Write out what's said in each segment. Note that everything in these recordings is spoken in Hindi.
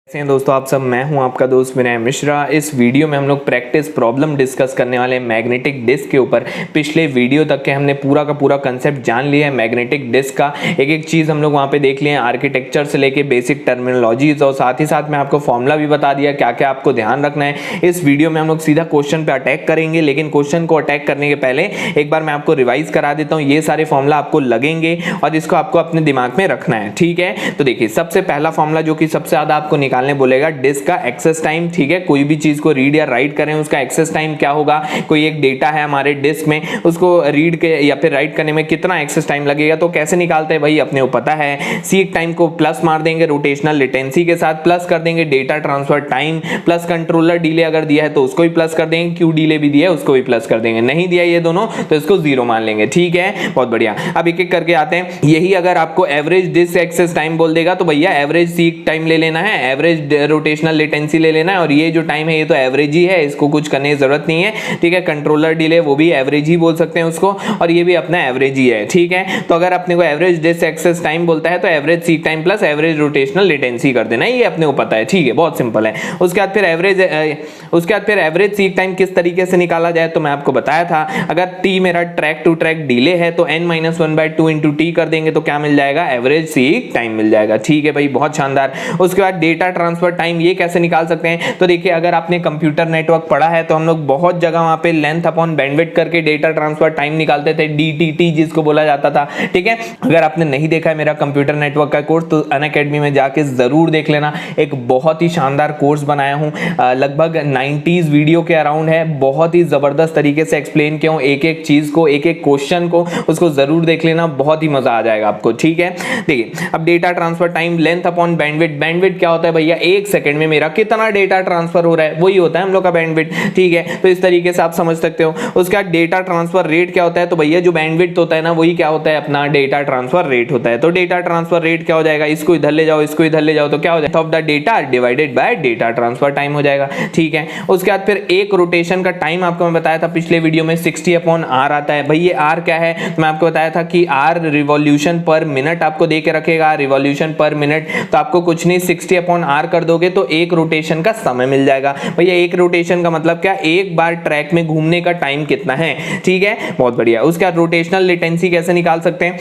कैसे हैं दोस्तों आप सब। मैं हूं आपका दोस्त विनय मिश्रा। इस वीडियो में हम लोग प्रैक्टिस प्रॉब्लम डिस्कस करने वाले हैं मैग्नेटिक डिस्क के ऊपर। पिछले वीडियो तक के हमने पूरा का पूरा कंसेप्ट जान लिया है मैग्नेटिक डिस्क का। एक एक चीज़ हम लोग वहां पे देख लिए हैं, आर्किटेक्चर से लेके बेसिक टर्मिनोलॉजीज, और साथ ही साथ मैं आपको फॉर्मूला भी बता दिया क्या क्या आपको ध्यान रखना है। इस वीडियो में हम लोग सीधा क्वेश्चन पे अटैक करेंगे, लेकिन क्वेश्चन को अटैक करने के पहले एक बार मैं आपको रिवाइज करा देता हूँ। ये सारे फॉर्मूला आपको लगेंगे और इसको आपको अपने दिमाग में रखना है, ठीक है। तो देखिए सबसे पहला फॉर्मूला जो कि सबसे ज्यादा आपको निकालने बोलेगा, डिस्क का एक्सेस टाइम, ठीक है। कोई भी चीज को रीड या राइट करें उसका एक्सेस टाइम क्या होगा। कोई एक डेटा है हमारे डिस्क में, उसको रीड के या फिर राइट करने में कितना एक्सेस टाइम लगेगा, तो कैसे निकालते हैं भाई, अपने को पता है। सीक टाइम को प्लस मार देंगे रोटेशनल लेटेंसी के साथ, प्लस कर देंगे data transfer time, plus controller delay अगर दिया है तो उसको भी प्लस कर देंगे, क्यू डिले भी दिया है उसको भी प्लस कर देंगे, नहीं दिया ये दोनों तो इसको जीरो मान लेंगे, ठीक है। बहुत बढ़िया। अब एक एक करके आते हैं। यही अगर आपको एवरेज डिस्क एक्सेस टाइम बोल देगा तो भैया एवरेज सीक टाइम ले लेना है, एवरेज रोटेशनल लेटेंसी ले लेना है, और ये जो टाइम है ये तो एवरेज ही है, इसको कुछ करने की जरूरत नहीं है, ठीक है। कंट्रोलर डिले वो भी एवरेज ही बोल सकते हैं उसको, और ये भी अपना एवरेज ही है, ठीक है। तो अगर अपने को एवरेज डिस्क एक्सेस टाइम बोलता है तो average seek time plus average rotational latency कर देना, ये अपने को पता है, ठीक है। बहुत सिंपल है। उसके बाद फिर एवरेज सीक टाइम किस तरीके से निकाला जाए तो मैं आपको बताया था। अगर टी मेरा ट्रैक टू ट्रैक डिले है तो n-1/2 इंटू टी कर देंगे तो क्या मिल जाएगा, एवरेज सीक टाइम मिल जाएगा, ठीक है भाई, बहुत शानदार। उसके बाद डेटा ट्रांसफर टाइम ये कैसे निकाल सकते हैं, तो देखिए अगर आपने कंप्यूटर नेटवर्क पढ़ा है तो हम लोग बहुत जगह वहां पे लेंथ अपॉन बैंडविड्थ करके डेटा ट्रांसफर टाइम निकालते थे, DTT जिसको बोला जाता था, ठीक है। अगर आपने नहीं देखा है मेरा कंप्यूटर नेटवर्क का कोर्स तो अनअकैडमी में जाके जरूर देख लेना। एक बहुत ही शानदार कोर्स बनाया हूं, लगभग 90s वीडियो के अराउंड है, बहुत ही जबरदस्त तरीके से एक्सप्लेन किया हूं एक एक चीज को, एक एक क्वेश्चन को, उसको जरूर देख लेना, बहुत ही मजा आ जाएगा आपको, ठीक है। देखिए अब data transfer time length upon bandwidth, bandwidth क्या होता है भैया, एक सेकंड में मेरा कितना डेटा ट्रांसफर हो रहा है वही होता है हम लोग का बैंडविड्थ, ठीक है। तो इस तरीके से आप समझ सकते हो। उसके बाद डेटा ट्रांसफर रेट क्या होता है, तो भैया जो बैंडविड्थ होता है ना वही क्या होता है, अपना डेटा ट्रांसफर रेट होता है। तो डेटा ट्रांसफर रेट क्या हो जाएगा, इसको इधर ले जाओ इसको इधर ले जाओ तो क्या हो जाएगा, of the data divided by data transfer time हो जाएगा, ठीक है। उसके बाद फिर एक रोटेशन का टाइम आपको मैं बताया था पिछले वीडियो में 60/r आता है। भाई ये r क्या है, तो मैं आपको बताया था कि r रिवॉल्यूशन पर मिनट आपको दे के रखेगा, रिवॉल्यूशन पर मिनट, तो आपको कुछ नहीं 60/r कर दोगे तो एक रोटेशन का समय मिल जाएगा। भैया एक रोटेशन का मतलब क्या, एक बार ट्रैक में घूमने का टाइम कितना है, ठीक है। बहुत बढ़िया। उसके बाद रोटेशनल लेटेंसी कैसे निकाल सकते हैं,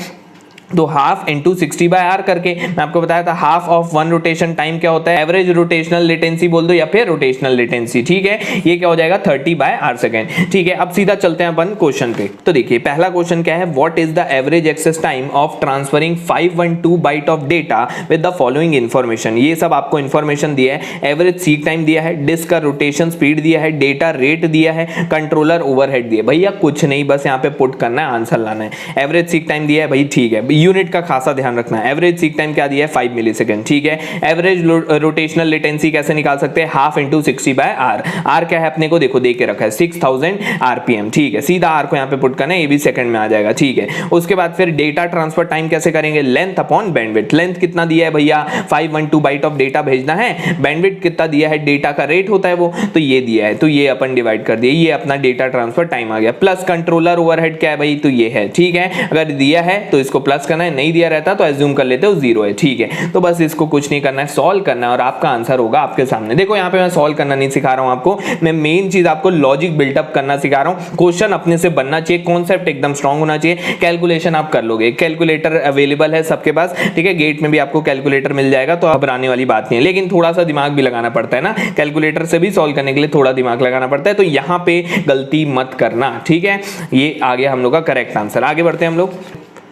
तो हाफ इंटू 60/r करके मैं आपको बताया था। Half of one rotation time क्या होता है, एवरेज रोटेशनल लेटेंसी बोल दो या फिर रोटेशनल लेटेंसी, ठीक है। ये क्या हो जाएगा 30/r सेकेंड, ठीक है। अब सीधा चलते हैं अपन क्वेश्चन पे। तो देखिए पहला क्वेश्चन क्या है, what is the average access time of transferring 512 byte of data with the following information. ये सब आपको इंफॉर्मेशन दिया है, एवरेज सीक टाइम दिया है, डिस्क का रोटेशन स्पीड दिया है, डेटा रेट दिया है, कंट्रोलर ओवरहेड दिया है। भैया कुछ नहीं, बस यहाँ पे पुट करना है, आंसर लाना है। एवरेज सीक टाइम दिया है भाई, ठीक है, यूनिट का खासा ध्यान रखना है। एवरेज सीक टाइम क्या दिया है 5 मिलीसेकंड, ठीक है। एवरेज रोटेशनल लेटेंसी कैसे निकाल सकते हैं, हाफ इंटू 60/r। r क्या है अपने को देखो दे के रखा है 6000 rpm, ठीक है। सीधा r को यहाँ पे पुट करना है, ये भी सेकंड में आ जाएगा, ठीक है। उसके बाद फिर डेटा ट्रांसफर टाइम कैसे करेंगे, लेंथ अपॉन बैंडविड्थ। लेंथ कितना दिया है भैया, 512 बाइट ऑफ डेटा भेजना है, बैंडविड्थ कितना दिया है, डेटा का रेट होता है वो, तो ये दिया है, तो ये अपन डिवाइड कर दिया, ये अपना डेटा ट्रांसफर टाइम आ गया। प्लस कंट्रोलर ओवरहेड क्या है भाई, तो ये है, ठीक है। अगर दिया है तो इसको प्लस करना है, नहीं दिया रहता तो एज्यूम कर लेते हो जीरो है, ठीक है। तो बस इसको कुछ नहीं करना है, सॉल्व करना है और आपका आंसर होगा आपके सामने। देखो यहाँ पे मैं सॉल्व करना नहीं सिखा रहा हूं आपको, मैं मेन चीज आपको लॉजिक बिल्डअप करना सिखा रहा हूं। क्वेश्चन अपने से बनना चाहिए, कॉन्सेप्ट एकदम स्ट्रांग होना चाहिए, कैलकुलेशन आप कर लोगे। कैलकुलेटर अवेलेबल है सबके पास, ठीक है, गेट में भी आपको कैलकुलेटर मिल जाएगा, तो घबराने वाली बात नहीं है। लेकिन थोड़ा सा दिमाग भी लगाना पड़ता है ना, कैलकुलेटर से भी सॉल्व करने के लिए थोड़ा दिमाग लगाना पड़ता है, तो यहाँ पे गलती मत करना, ठीक है। ये आ गया हम लोग का करेक्ट आंसर। आगे बढ़ते हैं हम लोग,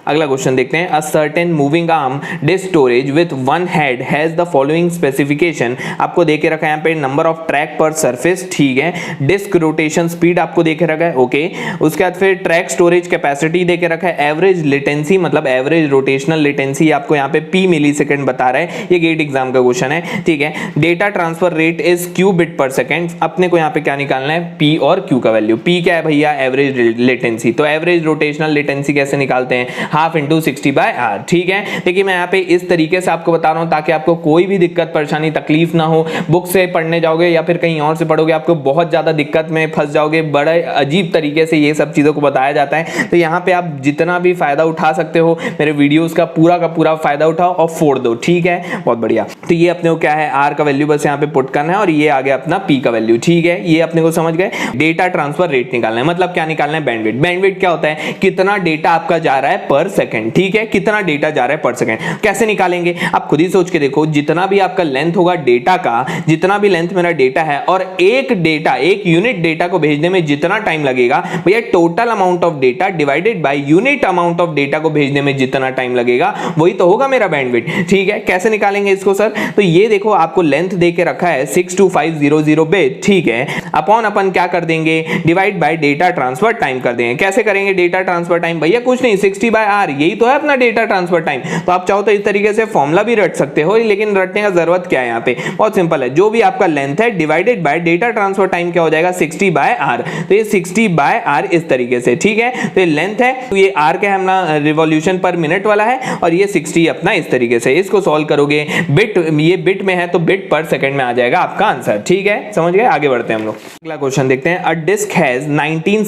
अगला क्वेश्चन देखते हैं। A certain moving arm disk storage with one head has the following specification. आपको देके रखा है यहाँ पे नंबर ऑफ ट्रैक पर सरफेस, ठीक है। डिस्क रोटेशन स्पीड आपको देके रखा है, ओके। उसके बाद फिर ट्रैक स्टोरेज कैपेसिटी देके रखा है, एवरेज लेटेंसी मतलब एवरेज रोटेशनल लेटेंसी आपको यहाँ पे p मिलीसेकंड बता रहा है, ये गेट एग्जाम का क्वेश्चन है, ठीक है। Data transfer rate is Q bit पर सेकेंड। अपने को यहाँ पे क्या निकालना है, p और q का वैल्यू। p क्या है भैया, एवरेज लेटेंसी, तो एवरेज रोटेशनल लेटेंसी कैसे निकालते हैं, हाफ इंटू 60/r। ठीक है, देखिए मैं यहाँ पे इस तरीके से आपको बता रहा हूँ ताकि आपको कोई भी दिक्कत परेशानी तकलीफ ना हो। बुक से पढ़ने जाओगे या फिर कहीं और से पढ़ोगे आपको बहुत ज्यादा दिक्कत में फंस जाओगे, बड़े अजीब तरीके से ये सब चीजों को बताया जाता है। तो यहाँ पे आप जितना भी फायदा उठा सकते हो मेरे वीडियोस का पूरा फायदा उठाओ और फोड़ दो। ठीक है, बहुत बढ़िया। तो ये अपने को क्या है, आर का वैल्यू बस यहाँ पे पुट करना है और ये आ गया अपना पी का वैल्यू। ठीक है, ये अपने को समझ गए। डेटा ट्रांसफर रेट निकालना है, मतलब क्या निकालना है, बैंडविड्थ। बैंडविड्थ क्या होता है, कितना डेटा आपका जा रहा है पर सेकंड। ठीक है, कितना डेटा जा रहा है पर सेकंड। कैसे निकालेंगे आप खुद ही सोच के देखो। जितना भी आपका लेंथ होगा डेटा का, जितना भी लेंथ मेरा डेटा है और एक यूनिट डेटा को भेजने में जितना टाइम लगेगा भैया, total amount of data divided by unit amount of data को भेजने में जितना टाइम लगेगा वही तो होगा मेरा बैंडविड्थ। ठीक है, कैसे निकालेंगे इसको सर, तो ये देखो आपको लेंथ दे के रखा है 62500 बिट। ठीक है, अपॉन अपन क्या कर देंगे, divide by data transfer time कर देंगे। कैसे करेंगे डेटा ट्रांसफर टाइम, भैया कुछ नहीं 60/r, यही तो है अपना डेटा ट्रांसफर टाइम। तो आप चाहो तो इस तरीके से फॉर्मूला भी रट सकते हो, लेकिन रटने का जरूरत क्या है, यहाँ पे बहुत सिंपल है। जो भी आपका लेंथ है divided by data transfer time क्या हो जाएगा, 60/r। तो ये 60/r इस तरीके से। ठीक है, तो ये लेंथ है, तो ये r क्या है अपना रिवॉल्यूशन पर मिनट वाला है और ये 60 अपना इस तरीके से। इसको सॉल्व करोगे बिट, ये बिट में है तो बिट पर सेकंड में आ जाएगा आपका आंसर। ठीक है, समझ गए, आगे बढ़ते हैं हम लोग। अगला क्वेश्चन देखते हैं। अ डिस्क हैज 19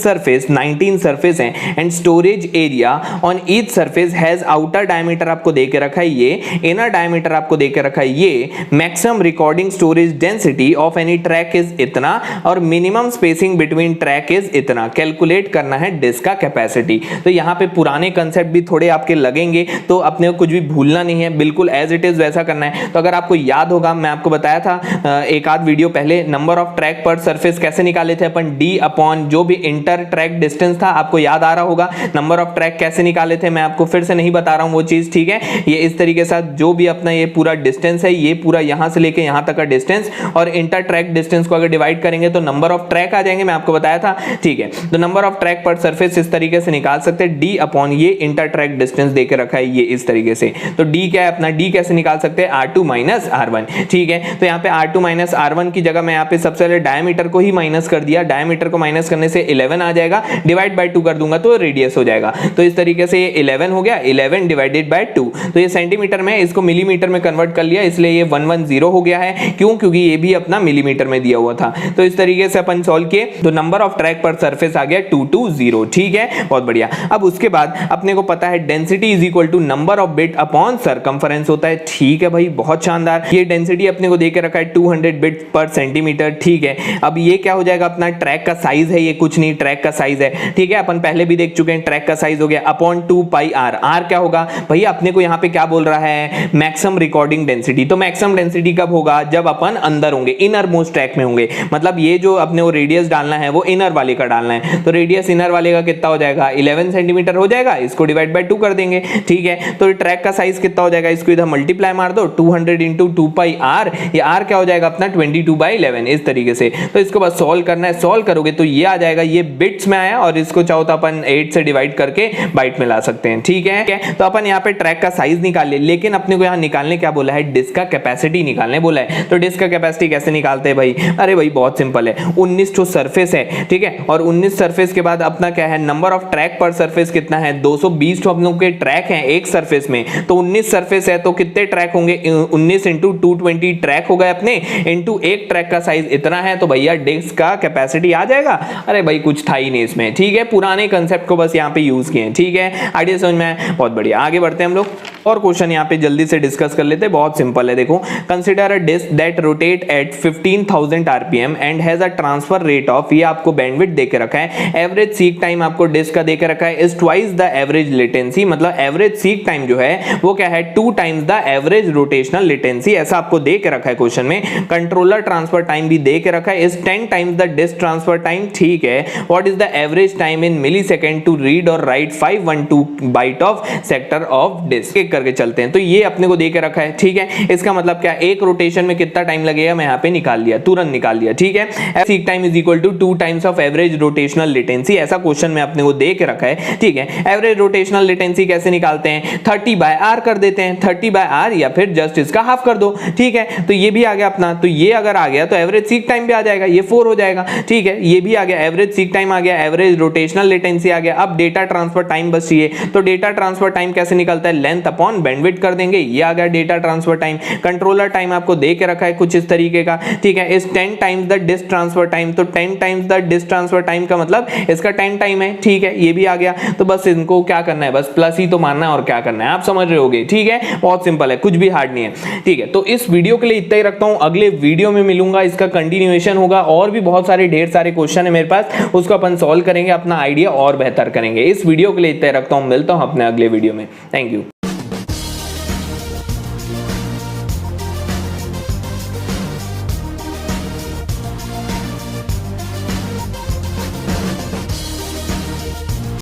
सरफेस हैं and storage area on each surface has outer diameter आपको दे के रखा है ये, इनर डायमीटर आपको दे के रखा है ये, maximum recording storage density of any track is इतना और minimum spacing between track is इतना। कैलकुलेट करना है डिस्क का कैपेसिटी। तो यहाँ पे पुराने कंसेप्ट भी थोड़े आपके लगेंगे, तो अपने को कुछ भी भूलना नहीं है, बिल्कुल एज इट इज वैसा करना है। तो अगर आपको याद होगा, मैं आपको बताया था एक आध वीडियो पहले, नंबर ऑफ ट्रैक पर सरफेस कैसे निकाले थे अपन, डी अपॉन जो भी इंटर ट्रैक डिस्टेंस था, आपको याद आ रहा होगा। नंबर ऑफ ट्रैक कैसे निकाले थे, मैं आपको फिर से नहीं बता रहा हूं वो चीज। ठीक है, ये इस तरीके से जो भी अपना ये पूरा डिस्टेंस है, ये पूरा यहां से लेके यहां तक का डिस्टेंस और इंटर ट्रैक डिस्टेंस को अगर डिवाइड करेंगे तो नंबर ऑफ ट्रैक आ जाएंगे, मैं आपको बताया था। ठीक है, तो नंबर ऑफ ट्रैक पर सरफेस इस तरीके से निकाल सकते हैं, डी अपॉन ये इंटर ट्रैक डिस्टेंस देके रखा है ये इस तरीके से। तो डी क्या है अपना, डी कैसे निकाल सकते हैं, r2 - r1। ठीक है, तो यहाँ पे r2 - r1 की जगह मैं यहाँ पे सबसे पहले डायमीटर को ही माइनस कर दिया। डायमीटर को माइनस करने से 11 आ जाएगा, डिवाइड बाय 2 कर दूंगा तो रेडियस हो जाएगा। तो इस तरीके से ये 11 हो गया, 11 डिवाइडेड बाय 2। तो ये सेंटीमीटर में, इसको मिलीमीटर में कन्वर्ट कर लिया, इसलिए ये 110 हो गया है। क्यों, क्योंकि ये भी अपना मिलीमीटर में दिया हुआ था। तो इस तरीके से अपन सॉल्व किए, तो नंबर ऑफ ट्रैक पर सरफेस आ गया 220। ठीक है, बहुत बढ़िया। अब उसके बाद अपने को पता है density is equal to number of bit upon circumference होता है। ठीक है भाई, बहुत शानदार। ये डेंसिटी अपने को दे के रखा है 200 बिट पर सेंटीमीटर। ठीक है, अब ये क्या हो जाएगा अपना, ट्रैक का साइज है, ये कुछ नहीं, ट्रैक का साइज है। ठीक है, अपन पहले भी देख चुके हैं, ट्रैक का साइज हो गया अपॉन 2πr। r क्या होगा भैया, अपने को यहाँ पे क्या बोल रहा है, मैक्सिमम रिकॉर्डिंग डेंसिटी। तो मैक्सिमम डेंसिटी कब होगा, जब अपन अंदर होंगे, इनर मोस्ट ट्रैक में होंगे। मतलब ये जो अपने को रेडियस डालना है वो इनर वाले का डालना है। तो रेडियस इनर वाले का कितना हो जाएगा, 11 सेंटीमीटर हो जाएगा। इसको डिवाइड बाय 2 कर देंगे। ठीक है, तो ट्रैक का साइज कितना हो जाएगा, इसको इधर मल्टीप्लाई मार दो, 200 इंटू 2πr। ये r क्या हो जाएगा अपना 22/11 इस तरीके से। तो इसको बस सॉल्व करना है, सॉल्व करोगे तो ये आ जाएगा, ये बिट्स में आया और इसको चाहो तो अपन 8 से डिवाइड करके बाइट में ला सकते हैं। ठीक है, तो अपन यहाँ पे ट्रैक का साइज निकाल ले, लेकिन अपने को यहाँ निकालने क्या बोला है, डिस्क का कैपेसिटी निकालने बोला है। तो डिस्क का कैपेसिटी कैसे निकालते हैं भाई, अरे भाई बहुत सिंपल है, 19 तो सरफेस है। ठीक है, और 19 सरफेस के बाद अपना क्या है, नंबर ऑफ ट्रैक पर सरफेस कितना है, 220 तो हम लोग के ट्रैक हैं एक सरफेस में। तो 19 सरफेस है तो कितने ट्रैक होंगे, 19 इंटू 220 ट्रैक हो गए अपने, इंटू एक ट्रैक का साइज इतना है, तो भैया डिस्क का कैपेसिटी आ जाएगा। अरे भाई कुछ था ही नहीं इसमें। ठीक है, पुराने कंसेप्ट को बस यहाँ पे यूज किए। ठीक है, आइडिया समझ में, बहुत बढ़िया। आगे बढ़ते हैं हम लोग, और क्वेश्चन यहाँ पे जल्दी से डिस्कस कर लेते हैं, बहुत सिंपल है। देखो, consider a disk that rotate at 15,000 RPM and has a transfer rate of, ये आपको बैंडविड्थ देके रखा है, एवरेज सीक टाइम आपको डिस्क का देके रखा है is twice the average latency. मतलब एवरेज सीक टाइम जो है वो क्या है, 2 times the average rotational latency, ऐसा आपको दे के रखा है क्वेश्चन में। कंट्रोलर ट्रांसफर टाइम भी दे के रखा है is 10 times the disk transfer time. ठीक है, what is the average time in millisecond to read और write 512 byte of sector of disk. एक करके चलते हैं, तो ये अपने को दे के रखा है। ठीक है, इसका मतलब क्या, एक रोटेशन में कितना टाइम लगेगा, मैं यहाँ पे निकाल लिया, तुरंत निकाल लिया। ठीक है, seek time is equal to 2 times of average rotational latency, ऐसा क्वेश्चन में अपने को दे के रखा है। ठीक है, एवरेज रोटेशनल लेटेंसी कैसे निकालते हैं, 30/r कर देते हैं, 30/r या फिर जस्ट इसका हाफ कर दो। ठीक है, तो ये भी आ गया अपना, तो ये अगर आ गया तो एवरेज सीक टाइम भी आ जाएगा, ये 4 हो जाएगा। ठीक है, ये भी आ गया, एवरेज सीक टाइम आ गया, एवरेज रोटेशनल लेटेंसी आ गया। अब डेटा ट्रांसफर टाइम बस चाहिए, तो डेटा ट्रांसफर टाइम कैसे निकलता है, लेंथ अपॉन बैंडविड्थ कर देंगे, ये आ गया data transfer time. Controller time आपको दे के रखा है कुछ इस तरीके का, ठीक है, इस 10 times the disk transfer time, तो 10 times the disk transfer time का मतलब इसका 10 टाइम है, ठीक है, ये भी आ गया। तो बस इनको क्या करना है, बस प्लस ही तो मानना है और क्या करना है, आप समझ रहे होगे, ठीक है, बहुत सिंपल है, कुछ भी हार्ड नहीं है, ठीक है। तो इस वीडियो के लिए इतना ही रखता हूं, अगले वीडियो में मिलूंगा, इसका कंटिन्यूएशन होगा, और भी बहुत सारे ढेर सारे क्वेश्चन है मेरे पास, उसको अपन सॉल्व करेंगे, अपना आइडिया और बेहतर करेंगे। इस वीडियो के लिए इतना ही रखता हूं, मिलता हूं अपने अगले वीडियो में। Thank you.